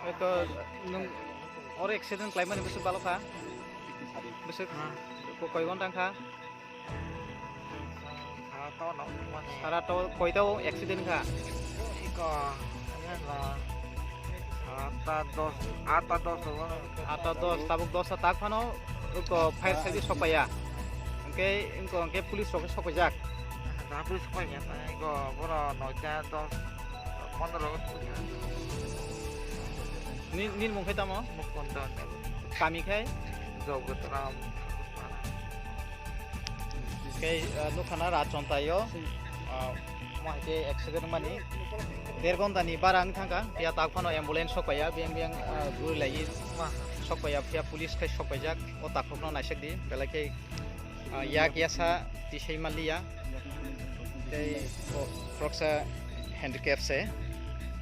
itu nung orang accident climate ini besok balok kah? Besok koi gondang kah? Sarah tahu koi tahu accident kah? Ata dos tabuk dos atak pano uko fire service sopaya. Engke police sopajak. Police sopaya. Engko boro noja dos mandoro. Nin mungkin tamu? Mungkin Kami kai? Jauh teram. Kai nukana racun tayo. Mahke accident mani. Dergon tani barang thangka. Pia takpano ambulance sopaya. Biang guru lagi sopaya. Pia police kai sopajak. O takpano naik di. Belakang ya kiasa disay malia. Kai proksa handicap se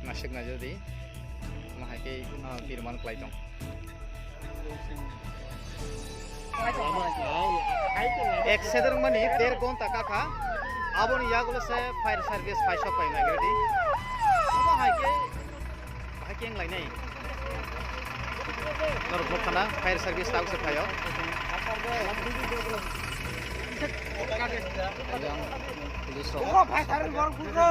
naik na jadi. Mahke birman klaitong. Accident mani dergon takaka. Abon yagulo se fire service paisa pai na gadi. Mahke yang lain ni. Normal kana fire service tahu se payo. Police ro. Oh, fire service baru kudo.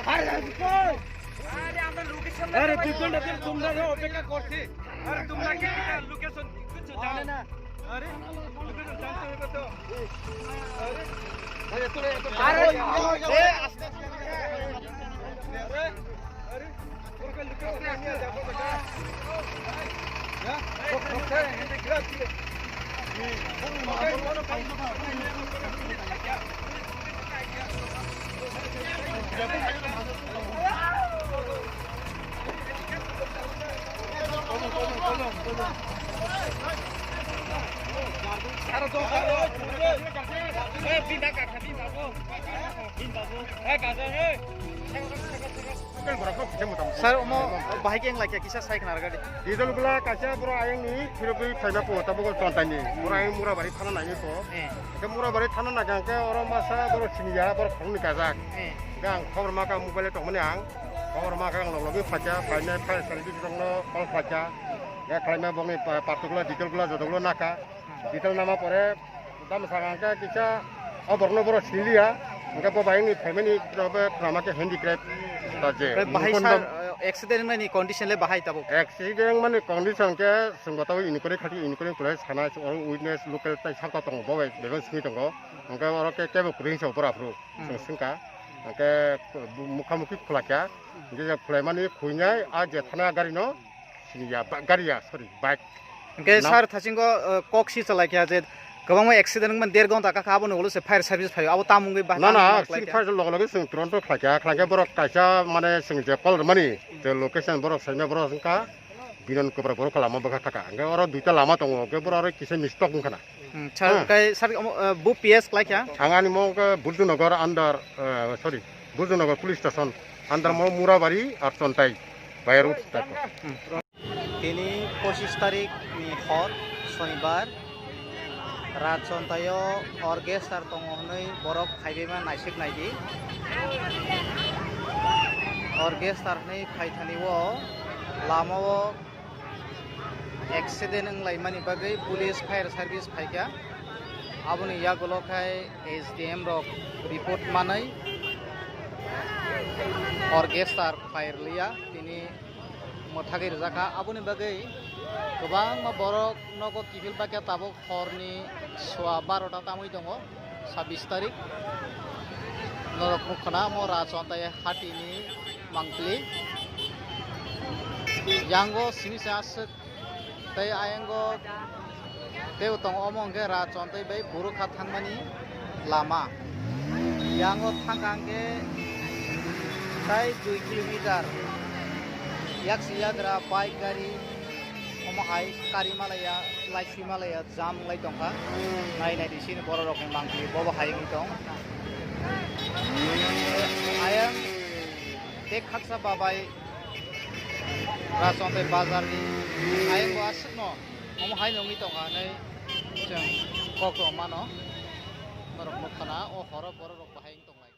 Fire service. अरे बिल्कुल अगर तुम ना हो अपेक्षा करते अरे तुम ना क्या लोकेशन कुछ जाने ना अरे लोकेशन जानते हो तो अरे तो अरे आस्ते अरे और लोकेशन नहीं जाओ बेटा या ओके हिंदी क्लास की Sir, mau bahaya yang lagi kisah saya kenal gadi. Di dalam gula kaca pura ayam ni, kira kira saya nak buat, tapi kalau contoh ni, pura ayam murah bari tanah nanya tu. Ke murah bari tanah nak ke orang masa baru sini ya, baru phone ni kazak. Gang, kau makan mobile tu mana yang, kau makan lebih fajar, banyak file service tu lo, call fajar. Ya kalau mana bangun particular detail gula, jodoh gula naka, detail nama pore, kita misalkan ke kita, oh baru sini ya, mungkin apa ayam ni family nama ke handicap. Bahaya sir, accident mana ni condition le bahaya tabu. Accident mana condition ke sungguh tahu ini kali sana orang witness local tai sakta tong bawa beban sini tong mungkin orang ke bukurin siapa apro sungka mungkin muka kelakya jadi kalau mana punya aja tanah gari no sini ya gari ya sorry bike. Mungkin sir thasingko koksi celak ya jadi Kau mau accident man dergon tak kau nunggu se fire service payo, awu tamu ngai bahaya. Nana, sing fire log sing Toronto kelakya borok kaca mana sing Jepal mani, the location borok saya borok singka, binon kubra borok lama bagai taka, enggak orang duita lama tunggu, enggak borok kisah mistok mungkin. Car kai sar bu PS kelakya? Angani mau ke Buljunagar under, sorry, Buljunagar police station, under mau Murabari atau Tontai, bayar ut tak. Ini 25 tarik ni hot, Shonibar. Racun tayo orkestar tongonoi borok khaibema naisik naidi orkestar nei khaithani wo lama wo accident ang laimani bagai police fire service phaikya aboni yagulo khai SDM rok report manai orkestar fire liya tini mothagi rajaka aboni bagai Kebang borok nogo kifil pakai tabuk horni swa 12 tamui dongo 26 tarik norok mukhana mo racon tay hati ini mangkli yango sini sas tay ayengo teu tong omong ke racon tay bai buruk hathang mani lama yango thangangge tay 2 kilometer yak siyagra bike gari Omahai kari malaya, laisi malaya, jam lai tongka, nai di sini borok yang mangkli, bawa hai ngitong. Ayam tek haksa babai, rason te bazar ni, ayam gua asik no, omahai nongi tongka, nai jeng kok mano, rok nukana o horo borok rok bahai tongmai.